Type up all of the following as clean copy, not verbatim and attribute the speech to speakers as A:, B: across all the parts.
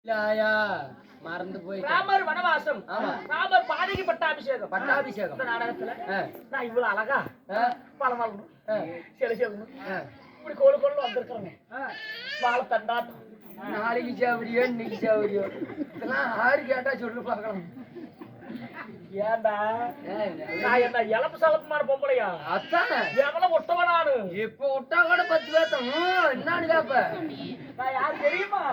A: இல்லையா மறந்து போய்
B: ராமர் வனவாசம்.
A: ஆமா.
B: ராமர் பாடகி பட்டாபிஷேகம்.
A: பட்டாபிஷேகம்
B: இந்த நாடகத்துல நான் இவ்வளவு அழகா பழமாளணும் சில செல்லணும் இப்படி கோழு கோழு வந்திருக்கிறேன். வாழை தண்டாட்டம்
A: நாளைக்கு சாவடியோ இன்னைக்கு சாவடியோ இதெல்லாம் ஆறு கேட்டா சொல்லு பார்க்கலாம்.
B: ஏண்டா நான் என்ன இழப்பு சலப்புமான பொம்பளையா?
A: அதானே
B: எவ்வளவு ஒட்டவ நானு.
A: இப்ப விட்டா கூட 10 பேர்த்தம் என்னன்னு கேப்ப.
B: நான் யாரு தெரியுமா?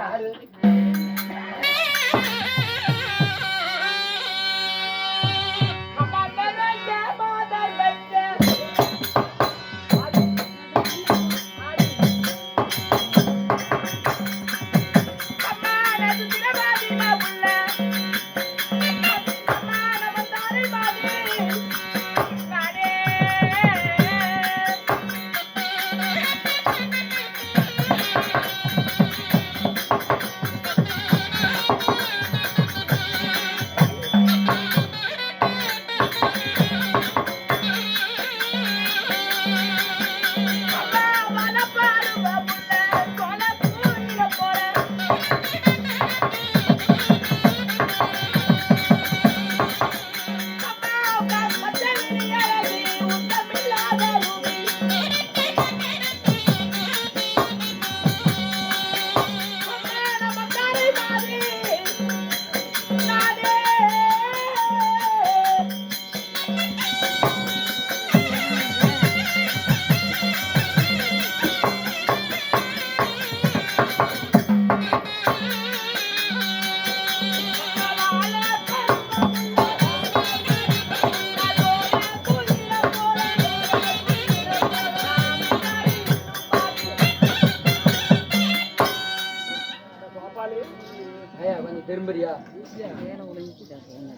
A: கொஞ்சம் திரும்பறியா?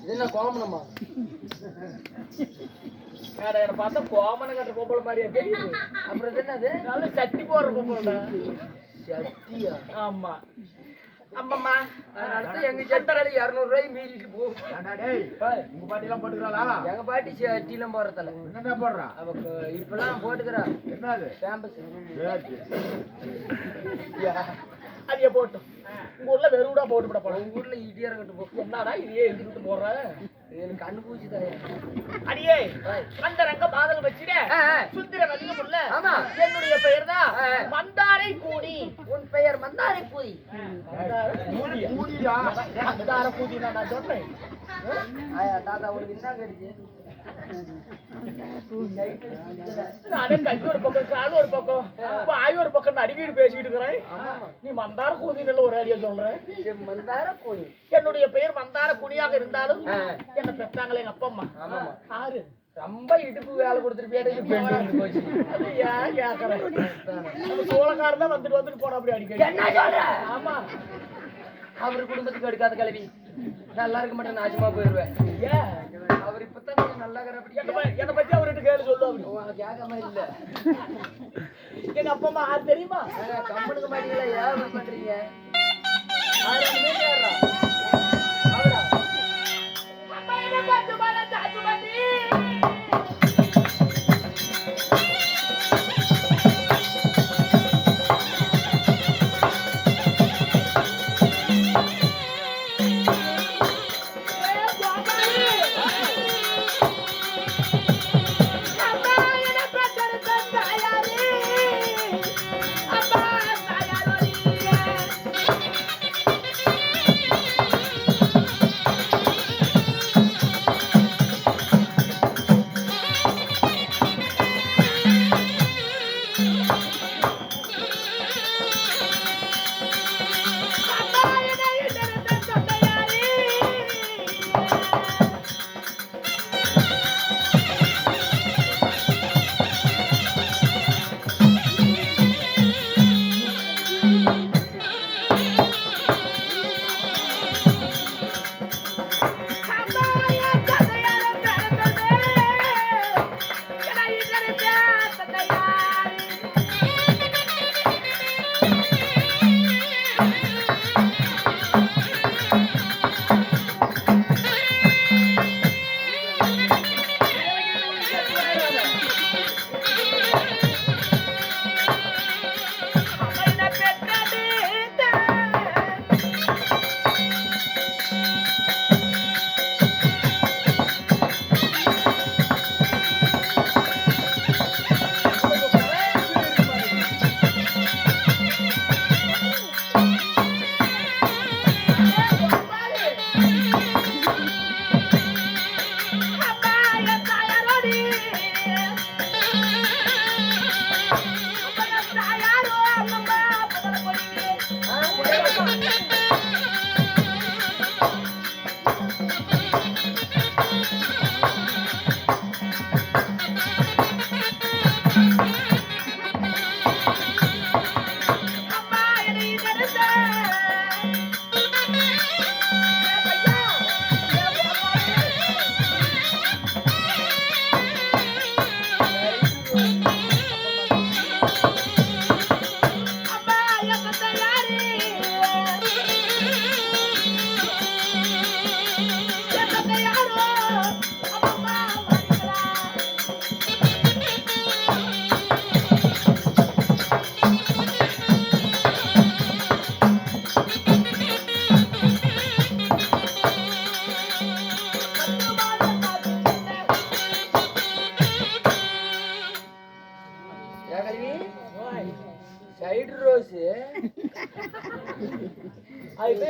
A: இது என்ன கோமனமா?
B: என்ன பார்த்தா கோமன கட்டுற பொம்பளை மாதிரியா தெரியுது.
A: அப்புறம் இது என்னது?
B: நல்ல சட்டி போடுற பொம்பளை.
A: சட்டியா?
B: ஆமா. அம்மம்மா
A: அடுத்து எங்க சட்டரால 200 ரூபாய் மீறிட்டு போ.
B: உங்க பாட்டி எல்லாம் போட்டுக்கிறாளா?
A: எங்க பாட்டி சட்டிலாம் போடுறதில்ல.
B: என்ன போடுறா?
A: அவக்கு இப்பெல்லாம் போட்டுக்கிறா.
B: என்னது?
A: கேம்பஸ்.
B: அதைய போட்டோம். உங்க ஊர்ல வெறுடா போட்டு விட போறோம்.
A: உங்க ஊர்ல இடியார கட்டு போ.
B: என்னடா இதையே எழுதிட்டு போடுற?
A: எனக்கு கண்ணு பூச்சி தாயே.
B: அடியே அந்த ரங்க பாதல் வச்சிட சுத்திர அதிகம் இல்ல.
A: ஆமா.
B: என்னுடைய பெயர் தான் மந்தாரை கூடி.
A: உன் பெயர் மந்தாரை கூடி.
B: மந்தார கூடி நான் சொன்னேன்.
A: தாத்தா உனக்கு என்ன கிடைச்சு?
B: நானே கை ஒரு பக்கம் கால் ஒரு பக்கம் வாய் ஒரு பக்கம் நடுவீடு பேசிக்கிட்டு இருக்கிறேன். நீ மந்தார கூதின்னு ஒரு ஐடியா சொல்றேன்.
A: மந்தார கூடி.
B: என்னுடைய பெயர் மந்தார குடியாக இருந்தாலும் என்ன பெற்றாங்களே எங்க அப்பா அம்மா. ஆறு
A: ரொம்ப இடுப்பு வேலை கொடுத்துட்டு போச்சு.
B: அது ஏன் கேக்குறேன்? சோழக்காரன் தான் வந்துட்டு போன அப்படி அடிக்க. ஆமா.
A: அவர் குடும்பத்துக்கு எடுக்காத கிளவி நல்லா இருக்க மாட்டேன், நாசமா போயிருவேன்.
B: ஏன்
A: அவர் இப்பதான் கொஞ்சம் நல்லா இருக்கிற
B: என்ன பத்தி அவர்கிட்ட கேள்வி சொல்லுவாங்க.
A: கேட்காம இல்ல.
B: எங்க அப்பா அம்மா ஆறு தெரியுமா?
A: கம்பனுக்கு மாட்டீங்களா? ஏன் பண்றீங்க?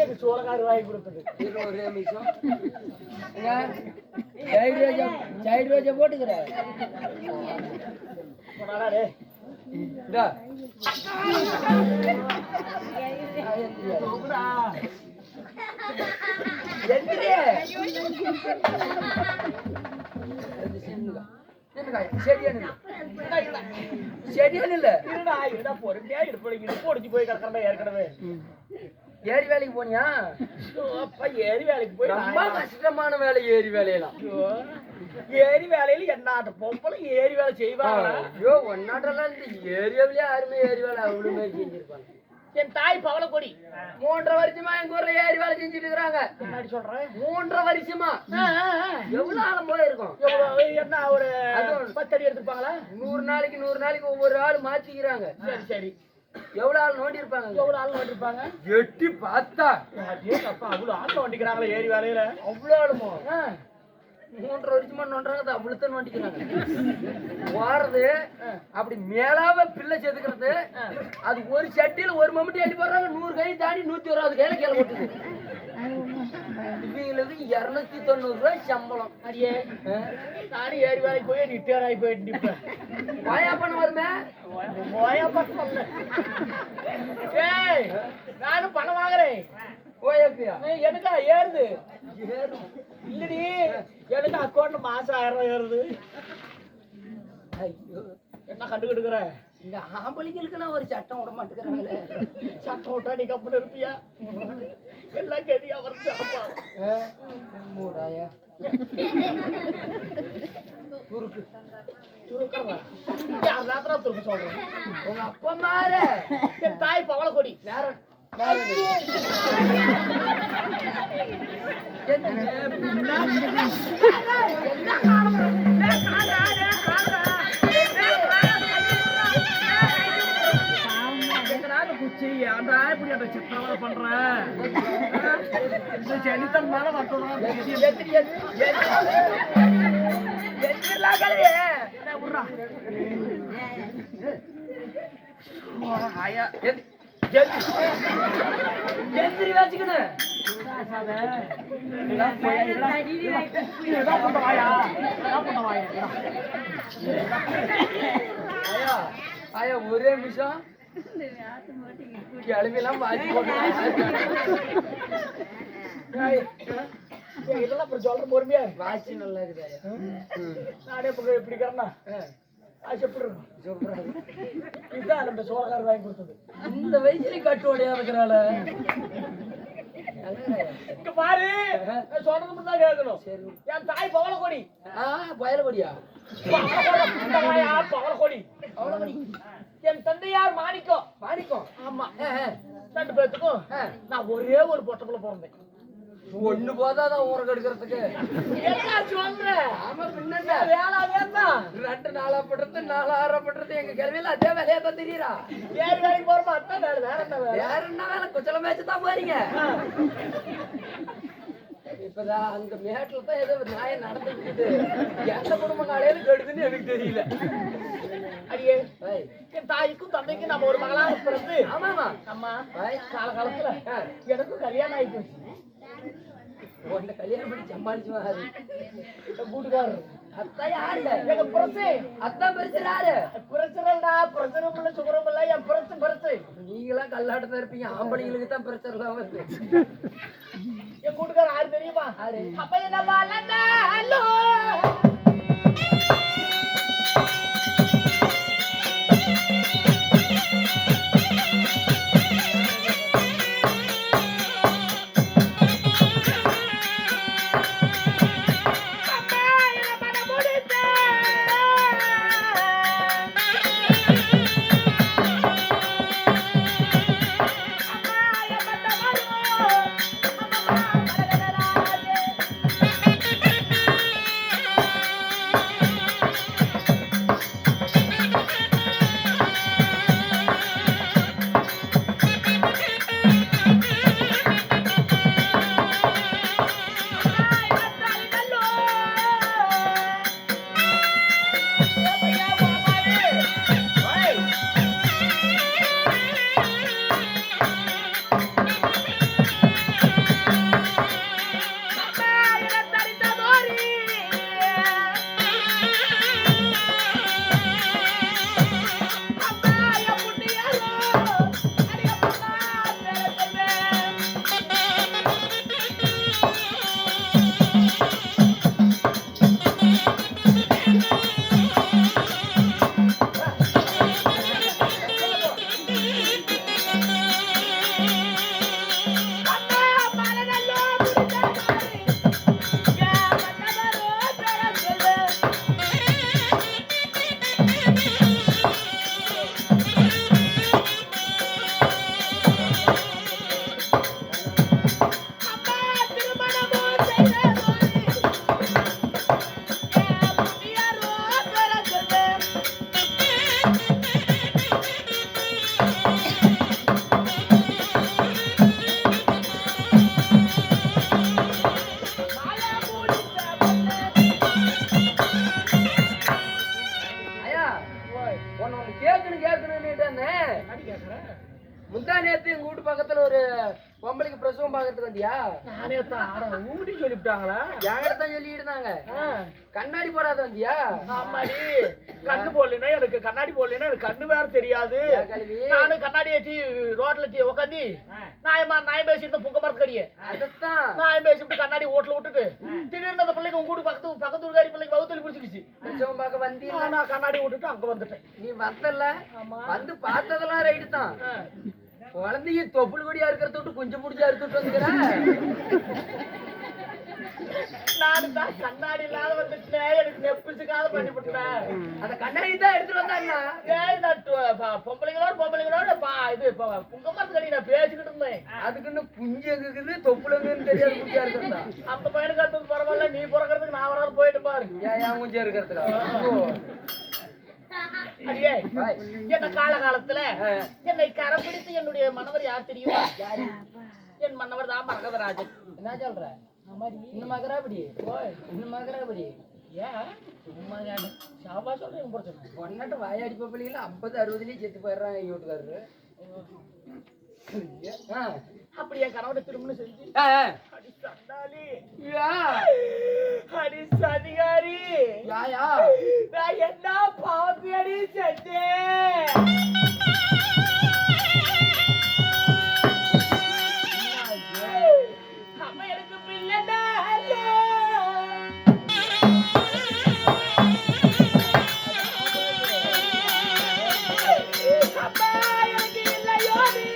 B: எங்க சோளக்காரர் வாங்கி கொடுத்தது.
A: இது ஒரே நிமிஷம். சைடு ரோஜா போட்டுக்கிற
B: போனாடே
A: இந்தா.
B: தூக்குடா.
A: எந்திரி. செடியான் இல்ல
B: இருடா இருடா பொறுமையா இடுப்பு ஒடிச்சு போய் கிடக்கிறா ஏற்கனவே.
A: ஏரி வேலைக்கு போனியா?
B: அப்பா ஏரி வேலைக்கு போய்
A: ரொம்ப கஷ்டமான வேலை ஏரி வேலையெல்லாம்.
B: ஏரி வேலையில என்ன பொம்பளை ஏரி வேலை செய்வாங்க.
A: ஐயோ ஒன்னாட்டெல்லாம் இந்த ஏரியாவிலேயே யாருமே ஏரி வேலை அவ்வளவு மாதிரி செஞ்சிருப்பாங்க.
B: என் தாய் பவளக்கொடி
A: 3.5 வருஷமா எங்க ஊர்ல ஏரி வேலை செஞ்சுட்டு இருக்கிறாங்க.
B: முன்னாடி சொல்றேன்
A: 3.5 வருஷமா எவ்வளவு ஆழம் போயிருக்கும்?
B: என்ன ஒரு 10 அடி எடுத்துப்பாங்களா?
A: 100 நாளைக்கு ஒவ்வொரு ஆள் மாத்திக்கிறாங்க.
B: சரி சரி.
A: எவ்வளவு ஆள் நோண்டி இருப்பாங்க?
B: எவ்வளவு ஆள் நோண்டிருப்பாங்க?
A: எட்டி பார்த்தா
B: அப்பா அவ்வளவு ஆள் நோண்டிக்கிறாங்களே ஏரி வேலையில.
A: அவ்வளவு ஆளுமோ? 3.5 வருஷமா நோண்டுறாங்க, அவ்வளவுதான் நோண்டிக்கிறாங்க. போறது அப்படி மேலாவ பிள்ளை செதுக்கிறது, அது ஒரு சட்டியில ஒரு மம்முட்டி அள்ளி போடுறாங்க. 100 கை தாண்டி 120 கையில கீழே போட்டுது. இவங்களுக்கு 290 ரூபாய் சம்பளம்.
B: அடியே நானும் ஏரி வேலைக்கு போய் ரிட்டையர் ஆகி போயிட்டு நிப்பேன்.
A: வாயா பண்ண வருமே?
B: போயா பண்ண. ஏய் நானும் பணம் வாங்குறேன்.
A: ஓயப்பியா
B: எனக்கா ஏறுது? இல்லடி எனக்கு அக்கௌண்ட்ல மாசம் 1000 ரூபாய் ஏறுது.
A: ஐயோ
B: என்ன கண்டுக்கிட்டுக்கிற?
A: இந்த ஆம்பளைங்களுக்குலாம் ஒரு சட்டம் விட மாட்டேங்கிறாங்களே.
B: சட்டம் விட்டா நீ கப்பல் இருப்பியா? எல்லாம் கெதியா வருது. அப்பா
A: மூடாயா துருக்கு
B: துருக்கிறா யாராத்திரம் துருக்கு சொல்றேன்.
A: உங்க அப்பா மாறு.
B: என் தாய் பவளக்கொடி.
A: வேற
B: குச்சி ஏன்டா இப்படி அந்த சித்திரவதை பண்ற? இந்த செடித்தன் மேல வரணும்.
A: எந்திரி வச்சுக்கணும். ஆயா ஒரே நிமிஷம் கிளம்பிலாம் வாசி போட்டு
B: இதெல்லாம் அப்புறம் சொல்ற பொறுமையா
A: வாசி நல்லா இருக்குதாயா?
B: நானே எப்படி இருக்கிறேன்னா எப்படி இருக்கும்
A: சூப்பரா
B: இதுதான் நம்ம சோழக்காரர் வாங்கி கொடுத்தது.
A: இந்த வயசுல கட்டோடையா இருக்கிறாள்.
B: இங்க பாரு சொல்றது மட்டும் தான் கேட்கணும்.
A: சரி
B: என் தாய் பவளக்கொடி.
A: பயலபடியா?
B: பவளக்கொடி. என் தந்தையார் மாணிக்கம்.
A: மாணிக்கம்?
B: ஆமா 2 பேத்துக்கும் நான் ஒரே ஒரு பொட்டப்புல பிறந்தேன்.
A: ஒண்ணு போதாதான் ஊருக்கு எடுக்கிறதுக்கு. ஆமா பின்ன
B: வேலை வேண்டாம்.
A: 2 நாளா பண்றது 4 6 பண்றது எங்க கல்வியில அதே வேலையா தான் தெரியுறா.
B: ஏறி வேலைக்கு போறோமா? அதான் வேலை. வேற என்ன வேலை?
A: வேற என்ன வேலை? குச்சல மேய்ச்சு தான் போறீங்க. இப்பதான் அங்க மேட்ல தான் ஏதோ நியாயம் நடந்துக்கிட்டு எந்த குடும்ப நாளையில கெடுதுன்னு எனக்கு தெரியல.
B: அடியே என் தாய்க்கும் தந்தைக்கும் நம்ம ஒரு மகளாக பிறந்து.
A: ஆமாமா
B: அம்மா காலகாலத்துல எனக்கும் கல்யாணம் ஆகி போச்சு.
A: உன்னை கல்யாணம் பண்ணி சமாளிச்சு வராது
B: கூட்டுக்காரர்.
A: அத்தான் யாரு?
B: எங்க புரட்சி.
A: அத்தான் பிரச்சனை யாரு?
B: பிரச்சனைடா. பிரச்சனை இல்ல சுகரம் இல்ல. என் பிரச்சனை.
A: நீங்களாம் கல்லாட்டதான் இருப்பீங்க. ஆம்பளைங்களுக்கு தான் பிரச்சனை எல்லாம் வருது.
B: என் கூட்டுக்காரர் யாரு தெரியுமா? அப்ப என்ன வளர்ந்தாலோ
A: பக்கத்துல ஒரு பொம்பளைக்கு பிரசவம் பாக்கிறதுக்கு வந்தியா?
B: நானே தான் ஊடி சொல்லிவிட்டாங்களா?
A: என்கிட்ட தான் சொல்லிட்டு இருந்தாங்க. கண்ணாடி போடாத வந்தியா?
B: ஆமாடி, கண்ணு போடலன்னா எனக்கு கண்ணாடி போடலன்னா எனக்கு கண்ணு வேற தெரியாது. நானும் கண்ணாடி ஏற்றி ரோட்ல உட்காந்து நாயம் பேசிட்டு புங்க மரத்துக்கடியே
A: அதுதான்
B: நாயம் பேசிட்டு கண்ணாடி ஓட்டல விட்டுட்டு திடீர்னு அந்த பிள்ளைக்கு உங்க வீட்டு பக்கத்து ஊருக்காரி பிள்ளைக்கு வகுத்தொலி பிடிச்சிருச்சு.
A: பிரசவம் பார்க்க வந்தீங்க.
B: நான் கண்ணாடி விட்டுட்டு அங்க வந்துட்டேன்.
A: நீ வந்தல வந்து பார்த்ததெல்லாம் ரைட்டு தான். குழந்தைய தொப்புள் கொடியா இருக்கிறத விட்டு கொஞ்சம் முடிஞ்சா எடுத்துட்டு வந்துக்கிறேன்.
B: நானும் தான் கண்ணாடி இல்லாத வந்துட்டேன். எனக்கு நெப்பிச்சுக்காத பண்ணிவிட்டேன்.
A: அந்த கண்ணாடி தான் எடுத்துட்டு வந்தாங்க.
B: பொம்பளைங்களோட இது புங்க மரத்துக்கடி நான் பேசிக்கிட்டு இருந்தேன்.
A: அதுக்குன்னு புஞ்சு எங்க இருக்குது தொப்புள் எங்கன்னு தெரியாது. குஞ்சா இருக்கிறதா
B: அந்த பையனுக்கு அடுத்தது பரவாயில்ல, நீ பிறக்கிறதுக்கு நான் வராது போயிட்டு பாரு.
A: ஏன் குஞ்சா இருக்கிறதுக்கா?
B: அடியே, என்ன காலகாலத்துல என்னை கரம் பிடித்து என்னுடைய மன்னவர் யார் தெரியுமா? என் மன்னவர் தான் மரகதராஜன்.
A: என்ன சொல்ற? இன்னும் மகராபடி இன்னும் மகராபடி
B: ஏன் சும்மா சாபா சொல்றேன் பிரச்சனை.
A: ஒன்னாட்ட வாயாடி பப்பளியில 50-60லயே செத்து போயிடுறாங்க எங்க வீட்டுக்காரரு.
B: அப்படி என் கணவனை திருமணம் செஞ்சு அடி சண்டாளி, அடி சதிகாரி, நான் என்ன பாப்பியடி செஞ்சேன்? அப்ப எனக்கு பிள்ளைடா அப்பா எனக்கு இல்லையோ நீ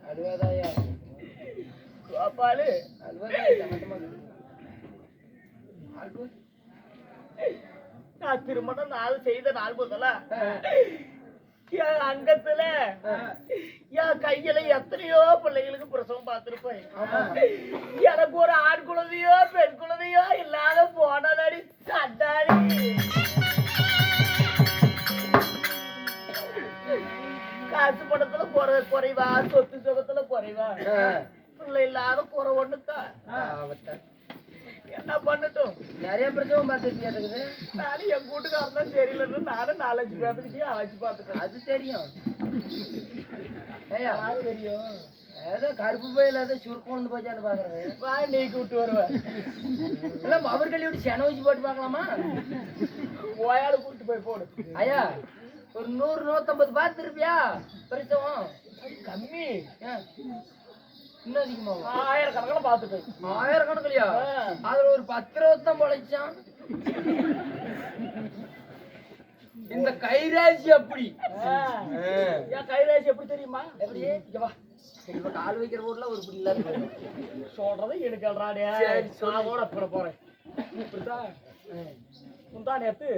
A: அழுவாதாயா?
B: கோபாலு நான் திருமணம் செய்த நாள் முதல்ல என் அங்கத்துல என் கையில எத்தனையோ பிள்ளைகளுக்கு பிரசவம் பார்த்திருப்பேன். எனக்கு ஒரு ஆண் குழந்தையோ பெண் குழந்தையோ இல்லாத போனதாடி சண்டாடி. காசு பணத்துல குறைவா, சொத்து சுகத்துல குறைவா, பிள்ளை இல்லாத குறை ஒண்ணுதான். என்ன பண்ணட்டும்?
A: நிறைய பிரச்சனை பார்த்துருக்கு.
B: நானும் என் கூட்டுக்காரன் தான் தெரியலன்னு நானும் 4-5 பேர்த்துக்கிட்டே அழைச்சு பார்த்துட்டேன்.
A: அது தெரியும். தெரியும். ஏதோ கருப்பு போயில ஏதோ சுருக்கம் வந்து போச்சான்னு பாக்குறேன்.
B: வாய் நீக்கி விட்டு வருவேன்.
A: இல்ல அவர்களே விட்டு சென வச்சு போட்டு பார்க்கலாமா?
B: ஓயாடு கூட்டு போய் போடு.
A: ஐயா ஒரு 100-150 பார்த்துருப்பியா பிரச்சவம்?
B: கம்மி.
A: இன்னும் அதிகமா
B: 1000 கணக்கில் பார்த்துட்டேன்.
A: 1000 கணக்குலையா? அதுல ஒரு 10-20 தான் பொழைச்சான். இந்த கைராசி அப்படி.
B: என் கைராசி எப்படி தெரியுமா?
A: எப்படி? கால் வைக்கிற போட்ல ஒரு பிடி இல்லாத
B: சொல்றதை எனக்கு சொல்றாடே. கூட அப்புறம் போறேன். இப்படிதான் முந்தா நேத்து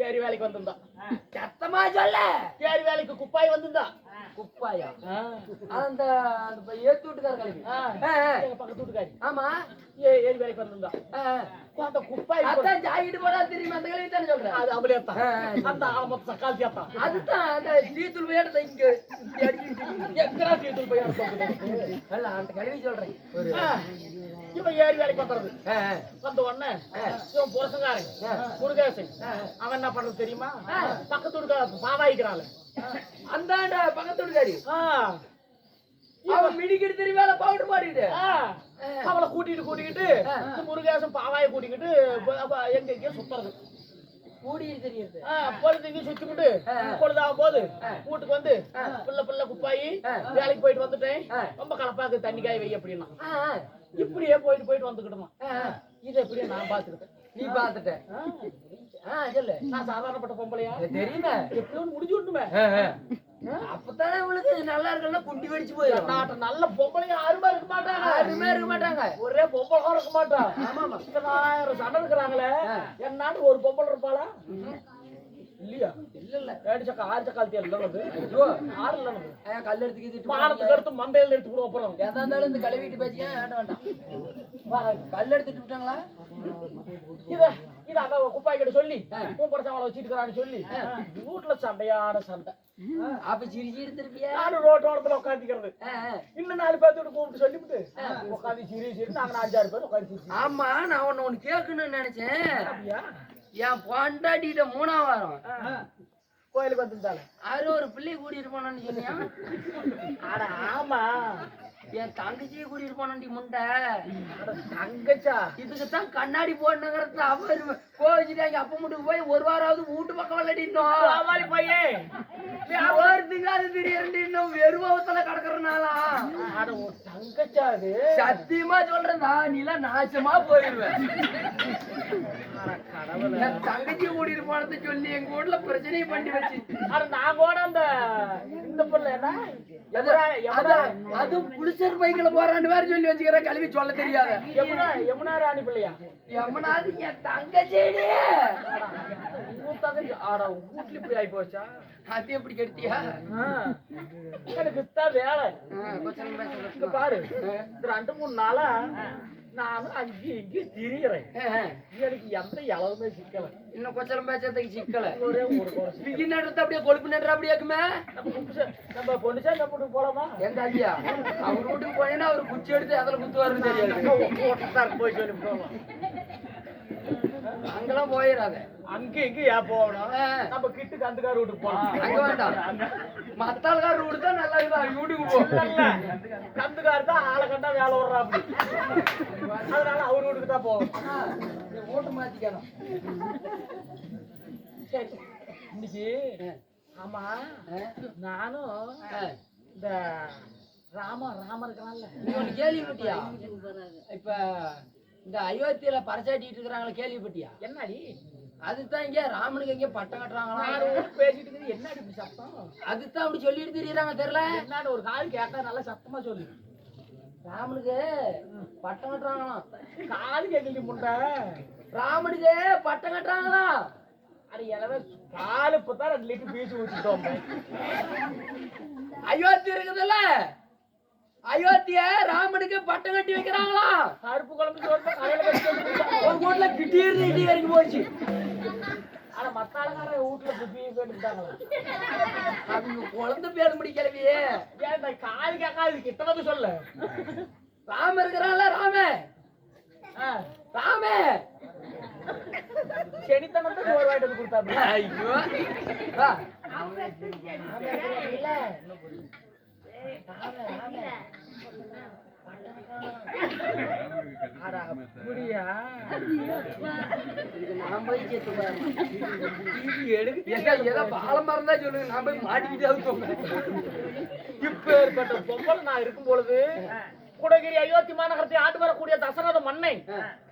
B: ஏரி வேலைக்கு வந்திருந்தான்.
A: சத்தமா சொல்ல.
B: ஏரி வேலைக்கு குப்பாய் வந்திருந்தான்.
A: குப்பாயா? அந்த ஏத்து வீட்டுக்கார கிளம்பி
B: எங்க பக்கத்து வீட்டுக்காரி.
A: ஆமா
B: ஏரி வேலைக்கு வந்திருந்தான். அந்த குப்பாய்
A: அதான் ஜாக்கெட் போடா தெரியுமா? அந்த கிளம்பி தானே சொல்றேன்.
B: அது அவளே தான். அந்த ஆமத்து சக்கால் சேத்தான்.
A: அதுதான் அந்த தீத்தூள் போய் எடுத்த இங்க
B: எங்கடா தீத்தூள் போய் எடுத்து
A: அல்ல அந்த கிளம்பி சொல்றேன்.
B: இவன் ஏரி வேலைக்கு வந்துடுறது. வந்த உடனே இவன் புரசங்காரன் முருகேசன் அவன் என்ன பண்றது தெரியுமா? பக்கத்து வீட்டுக்கார பாவாய்க்கிறாள்.
A: அந்த பக்கத்து வீட்டுக்காரி அவன் மிடிக்கிட்டு தெரியுமா? பவுடர் மாடிக்கிட்டு
B: அவளை கூட்டிக்கிட்டு முருகேசன் பாவாயை கூட்டிக்கிட்டு எங்க சுத்துறது.
A: கூடி தெரியுது.
B: பொழுது இங்க சுத்திக்கிட்டு பொழுதாகும் போது வீட்டுக்கு வந்து பிள்ளை குப்பாயி வேலைக்கு போயிட்டு வந்துட்டேன். ரொம்ப கலப்பாக்கு தண்ணி காய வை அப்படின்னா இப்படியே போயிட்டு வந்துக்கிட்டோம். இதை எப்படியே நான் பாத்துக்கிட்டேன்.
A: நீ பாத்துட்ட? சொல்லு.
B: நான் சாதாரணப்பட்ட பொம்பளையா?
A: தெரியுமே.
B: எப்படியும் முடிஞ்சு விட்டுமே.
A: அப்பதானே உங்களுக்கு நல்லா இருக்குன்னா குண்டி வெடிச்சு போயிடும்.
B: நாட்ட நல்ல பொம்பளையா யாருமே இருக்க மாட்டாங்க.
A: யாருமே இருக்க மாட்டாங்க.
B: ஒரே பொம்பளை இருக்க மாட்டான்.
A: ஆமா
B: 1000 சண்டை இருக்கிறாங்களே. என் நாட்டு ஒரு பொம்பளை இருப்பாளா? இல்லையா? இல்ல சக்கா 6 சக்கால் தேல் இல்லது. ஐயோ 6 இல்ல.
A: கல் எடுத்துக்கிட்டு
B: மானத்துக்கு எடுத்து மண்டையில எடுத்து கூட அப்புறம்
A: எதா இருந்தாலும் இந்த கழுவிட்டு பேசியா வேண்டாம். கல் எடுத்துட்டு விட்டாங்களா?
B: இத அத குப்பாய் கிட்ட சொல்லி பூப்படச்சாவளை வச்சிருக்கான்னு சொல்லி வீட்டுல சண்டையான சண்டை.
A: அப்ப சிரிச்சு எடுத்திருப்பியா?
B: நானும் ரோட்டோரத்துல உட்காந்துக்கிறது. இன்னும் 4 பேர்த்தோட கூப்பிட்டு சொல்லிவிட்டு உட்காந்து சிரி நாங்க 5-6 பேர் உட்காந்து.
A: ஆமா நான் ஒண்ணு கேட்கணும்னு நினைச்சேன். என் பொண்டாட்டிட்ட 3ஆம் வாரம்
B: கோயிலுக்கு வந்திருந்தாங்க.
A: அது ஒரு பிள்ளைய கூட்டிட்டு போனான்னு சொன்னியா?
B: அட ஆமா
A: என் தங்கச்சியை கூட்டிட்டு போனாண்டி முண்டை.
B: தங்கச்சா
A: இதுக்குத்தான் கண்ணாடி போடணுங்கிறது அவர் கோவிச்சுட்டாங்க. அப்ப மட்டும் போய் ஒரு வாராவது வீட்டு பக்கம் விளையாடினோம்.
B: பையன்
A: ஒரு திங்காது திடீர்னு இன்னும் வெறுவத்துல கிடக்குறனாலா?
B: தங்கச்சா அது
A: சத்தியமா சொல்றேன்டா, நீ எல்லாம் நாசமா போயிருவேன். என் தங்கச்சி கூட்டிட்டு போனதை சொல்லி எங்க வீட்டுல பிரச்சனையும் பண்ணி வச்சு.
B: நான் கூட அந்த இந்த பிள்ளை
A: அது புளிச்சர் பைக்கில போறான்னு வேற சொல்லி வச்சுக்கிற கல்வி சொல்ல தெரியாத.
B: யமுனா ராணி பிள்ளையா?
A: யமுனாது என் தங்கச்சேடி.
B: வீட்டுல இப்படி ஆகி போச்சா?
A: அது எப்படி கெடுத்தியா?
B: எனக்கு வேலை பாரு. 2-3 நாளா நானும் அங்கே இங்கே திரிகிறேன். எனக்கு எந்த இளவுமே சிக்கல.
A: இன்னும் கொச்சலம் பேச்சத்துக்கு சிக்கல.
B: ஒரே ஒரு
A: எடுத்து அப்படியே கொழுப்பு நடுற அப்படியே இருக்குமே.
B: நம்ம பொண்ணுச்சா நம்ம வீட்டுக்கு போலாமா?
A: எங்க ஐயா அவர் வீட்டுக்கு போனீங்கன்னா அவர் குச்சி எடுத்து அதில் குத்துவாருன்னு தெரியாது.
B: போய் சொல்லி போகலாம்.
A: அங்கெல்லாம் போயிடாத.
B: அங்க இங்க ஏன் போகணும்? நம்ம கிட்டு கந்துக்கார வீட்டுக்கு போலாம்.
A: அங்க வேண்டாம். மத்தாள்கார வீடு தான் நல்லா இருக்கு. வீட்டுக்கு போகல.
B: கந்துக்காரு தான் ஆளை கண்டா வேலை வர்றா அப்படி. அதனால அவர் வீட்டுக்கு தான் போவோம்.
A: ஓட்டு மாத்திக்கணும்.
B: சரி இன்னைக்கு ஆமா நானும் இந்த ராமர் இருக்கிறான்ல,
A: நீ கேள்விப்பட்டியா? இப்ப இந்த அயோத்தியில பறைச்சாட்டிட்டு இருக்கிறாங்களா, கேள்விப்பட்டியா?
B: என்னடி
A: அதுதான் இங்க ராமனுக்கு எங்க பட்டம் கட்டுறாங்களா
B: பேசிட்டு இருக்குது. என்னடி இப்படி சத்தம்?
A: அதுதான் அப்படி சொல்லிட்டு தெரியுறாங்க. தெரியல
B: என்னன்னு ஒரு கால் கேட்க நல்லா சத்தமா சொல்லு.
A: ராமனுக்கு பட்டம் கட்டுறாங்களாம்.
B: கால் கேட்கலி முண்டை.
A: ராமனுக்கு பட்டம் கட்டுறாங்களா?
B: அது எலவே பால் இப்பதான் 2 லிட்டர் பீச்சு ஊத்திட்டோம்.
A: அயோத்தி இருக்குதுல்ல, அயோத்திய ராமனுக்கு பட்டம் கட்டி வைக்கிறாங்களா?
B: பருப்பு குழம்பு சோறு கடையில கட்டி
A: ஒரு வீட்டுல கிட்டீர்னு இடி வரைக்கும் போச்சு.
B: ஆனா மத்த ஆளுக்கார வீட்டுல குப்பி போட்டுட்டாங்களா?
A: அவங்க குழந்தை பேர் முடிக்கலவியே.
B: ஏன் இந்த காது கேட்காது கிட்ட வந்து சொல்ல.
A: ராம இருக்கிறான்ல, ராம
B: செடித்தனத்தை சோறு வாங்கிட்டு வந்து கொடுத்தாங்க.
A: ஐயோ வா.
B: அப்படியா?
A: நான் போய் ஏதோ பாலம் மரம் தான் சொல்லுங்க, நான் போய் மாட்டிக்கிட்டே.
B: இப்ப ஏற்பட்ட பொம்பளை நான் இருக்கும் பொழுது குடகிரி அயோத்தி மாநகரத்தை ஆண்டு வரக்கூடிய தசரத மன்னை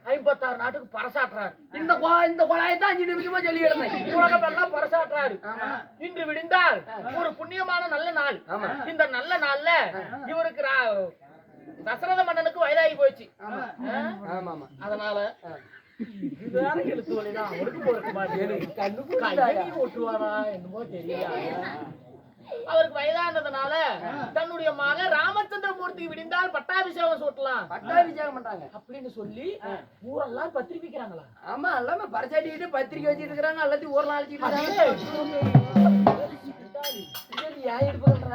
B: 56 நாட்டுக்கு பரசாற்றாரு.
A: இந்த குழாயை தான் 5 நிமிஷமா சொல்லி கிடந்தேன்.
B: உலகம் எல்லாம் பரசாற்றாரு. இன்று விடிந்தால் ஒரு புண்ணியமான நல்ல நாள். இந்த நல்ல நாள்ல இவருக்கு தசரத மன்னனுக்கு வயதாகி போச்சு. அதனால இதுதான எழுத்து வழிதான் அவருக்கு போறக்க மாட்டேன். ஓட்டுவாரா என்னமோ தெரியல. அவருக்கு வயதானதுனால தன்னுடைய மகன் ராமச்சந்திரமூர்த்திக்கு விடிந்தால் பட்டாபிஷேகம் சூட்டலாம்.
A: பட்டாபிஷேகம் பண்றாங்க அப்படின்னு
B: சொல்லி ஊரெல்லாம் பத்திரிக்கை வைக்கிறாங்களா?
A: ஆமா, எல்லாமே பரிசாட்டிக்கிட்டு பத்திரிக்கை வச்சுட்டு இருக்கிறாங்க. எல்லாத்தையும் ஊரெல்லாம் அழைச்சிட்டு ஏன் எடுப்புன்ற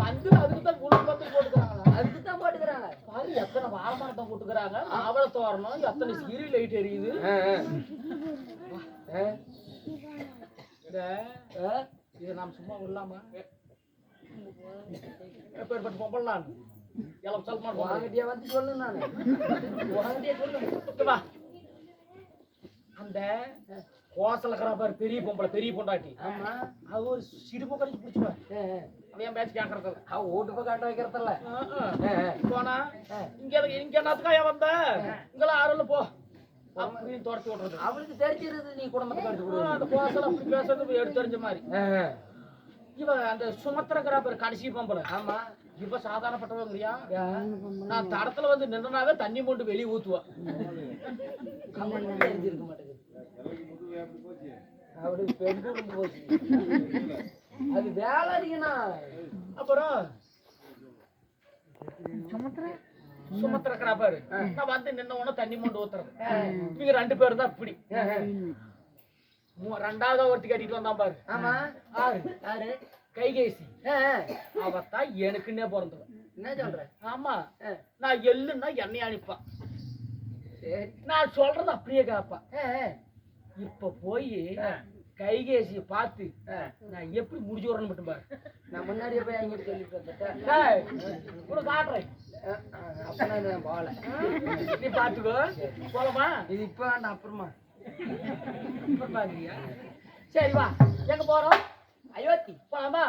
B: வந்து அதுக்குதான் முழு பத்து போட்டுக்கிறாங்களா?
A: அதுக்குதான் போட்டுக்கிறாங்க.
B: பாரு எத்தனை வாழைமரத்தை போட்டுக்கிறாங்க, மாவள தோரணம், எத்தனை சீரி லைட் எரியுது. இதை நாம் சும்மா விடலாமா? எப்பேற்பட்ட பொம்பளான் எல்லாம் சல்மான்
A: வாங்கட்டியா வந்து சொல்லு. நான் வாங்கட்டியா சொல்லு.
B: வா. அந்த கோசலக்கறா பாரு பெரிய பொம்பளை, பெரிய பொண்டாட்டி.
A: ஆமா,
B: அது ஒரு சிடுப்பு கடிச்சு பிடிச்சுவா. அவன் பேச்சு கேட்கறது
A: அவ ஓட்டு போய் காட்ட வைக்கிறதில்ல.
B: போனா இங்க என்னத்துக்காயா வந்த, இங்கெல்லாம் ஆறுல போ அப்படின்னு துரத்தி விடுறது.
A: அவளுக்கு தெரிஞ்சிருது நீ குடும்பத்துக்கு எடுத்து கொடு.
B: அந்த கோசல அப்படி பேசுறது எடுத்து தெரிஞ்ச மாதிரி. இவ அந்த சுமத்திரக்கிறா பேர் கடைசி பொம்பளை.
A: ஆமா,
B: இவ சாதாரணப்பட்டவங்க இல்லையா? நான் தடத்துல வந்து நின்றாவே தண்ணி போட்டு வெளியே ஊத்துவா.
A: தெரிஞ்சிருக்க மாட்டேங்குது. அவளுக்கு பெண் குடும்பம் போச்சு. அது வேலை அதிகம்னா.
B: அப்புறம் சுமத்திரக்கிறா பாரு, நான் வந்து நின்ன உடனே தண்ணி மொண்டு ஊத்துறது. இவங்க 2 பேரும் தான் இப்படி. 2வது ஒருத்தி கட்டிட்டு வந்தான் பாரு.
A: ஆமா,
B: யாரு? கைகேசி. அவத்தான் எனக்குன்னே பிறந்தவன்.
A: என்ன சொல்ற?
B: ஆமா, நான் எள்ளுன்னா என்னைய அனுப்பான். நான் சொல்றது அப்படியே கேட்பான். இப்ப போய் கைகேசிய பார்த்து நான் எப்படி முடிச்சு வரணும் மட்டும் பாரு.
A: நான் முன்னாடியே போய் அங்கிட்டு சொல்லிட்டு
B: உனக்கு காட்டுறேன்.
A: அப்ப நான் போகல.
B: நீ பாத்துக்கோ. போலமா?
A: இது இப்ப வேண்டாம், அப்புறமா.
B: பாக்குறியா? சரி வா, எங்க போறோம்?
A: அயோத்தி
B: போலாமா?